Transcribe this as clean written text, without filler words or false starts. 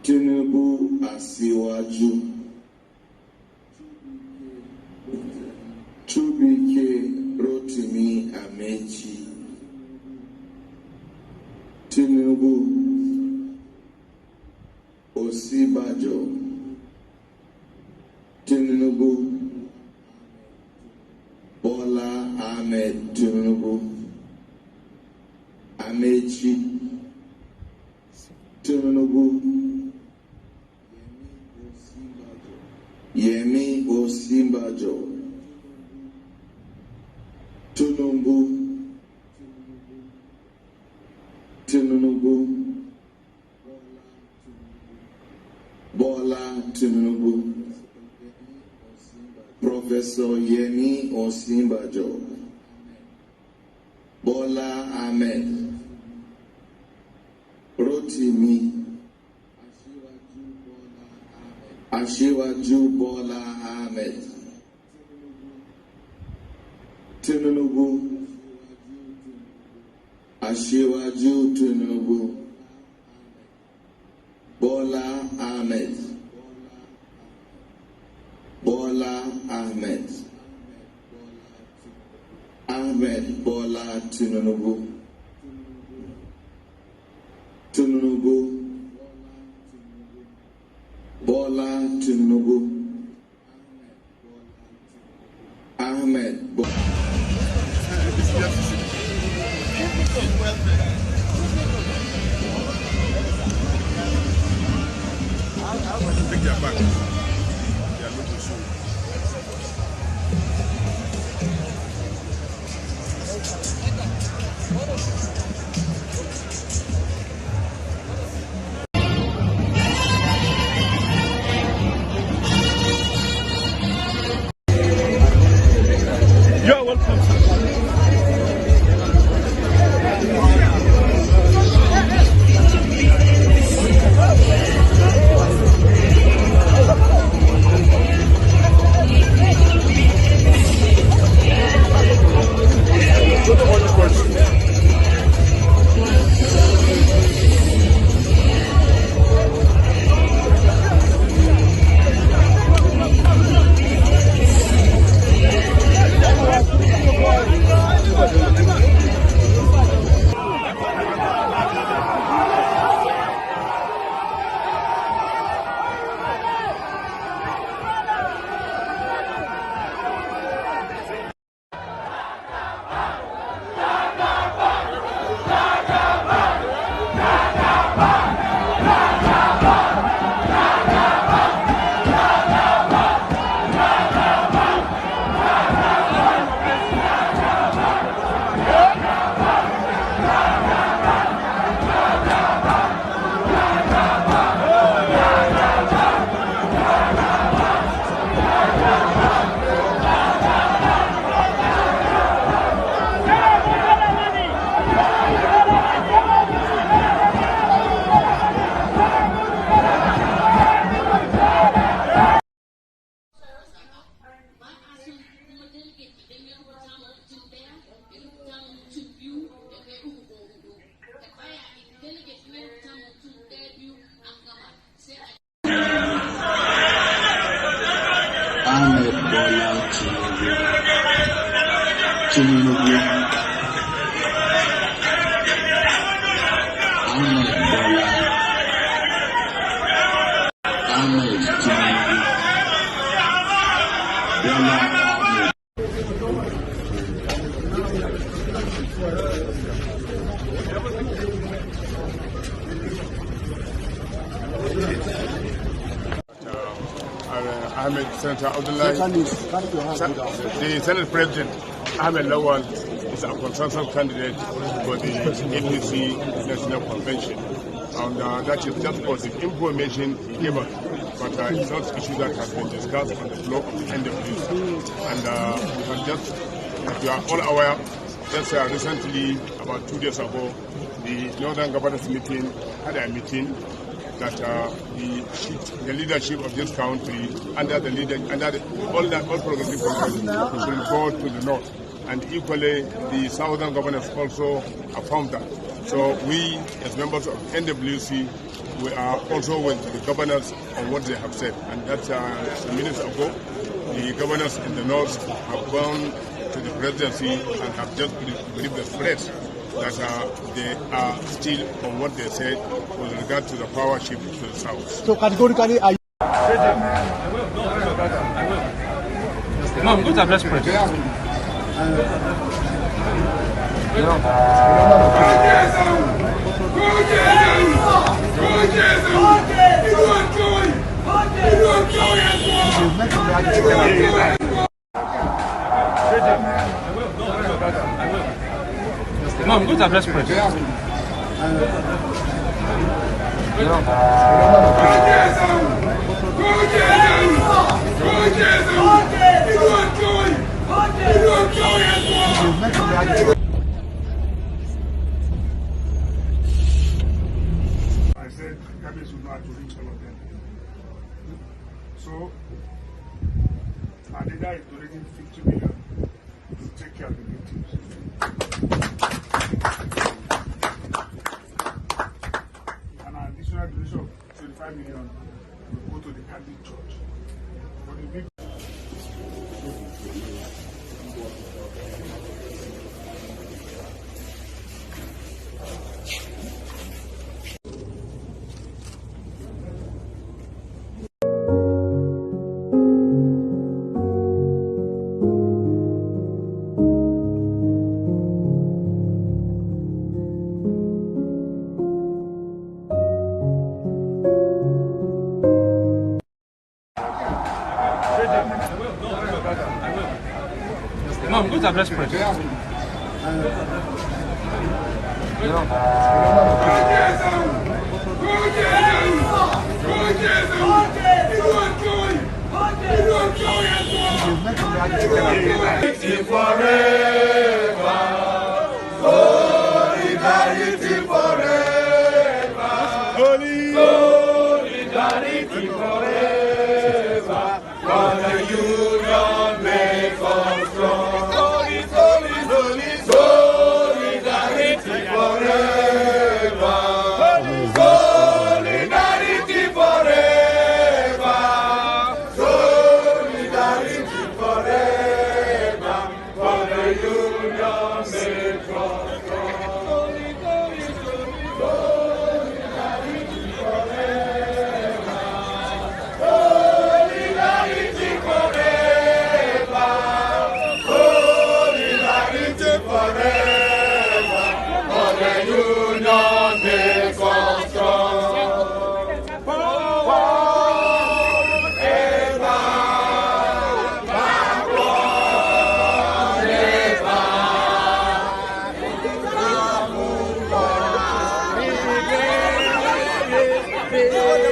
Tinubu Asiwaju. Chubike Rotimi Amechi. Tinubu Osibanjo. Tinubu Bola Ahmed Tinubu Amechi. Tinubu Yemi Osibanjo. Tinubu Bola Tinubu Professor Yemi Osibanjo Bola Ahmed Rotimi Asiwaju Bola Ahmed Tinubu Asiwaju Tinubu Bola Ahmed Ahmed Bola Tinubu Bola Tinubu Ahmed Bola. I want to take their back. They are looking soon. You're welcome, sir. Ahmed Bola Tinubu Ahmed Bola Ahmed Tinubu Bola Ahmed. Ahmed Senator Abdullahi, the Senate President Ahmed Lawal is a consensus candidate for the APC National Convention. And that is just positive information he gave us. But it's not an issue that has been discussed on the floor of the NWC. And we have just, as you are all aware, just recently, about 2 days ago, the Northern Governors meeting had a meeting that the leadership of this country under all progressive congress should go to the north, and equally the southern governors also affirmed that. So we, as members of NWC, we are also went to the governors on what they have said, and that's some minutes ago. The governors in the north have gone to the presidency and have just believed the threats that they are still on what they said with regard to the power shift to the south. So categorically, are you? No, good to bless prayer. Mom, good to bless prayer. I said cabbage would not have to reach all of them. So Adida is donating 50 million to take care of the victims. An additional donation of 25 million will go to the Catholic Church. For the victims. Mom, good to bless prayer. Solidarity forever. Solidarity forever. For the union makes us strong. Solidarity forever. Solidarity forever. Solidarity forever. For the union makes us Hey!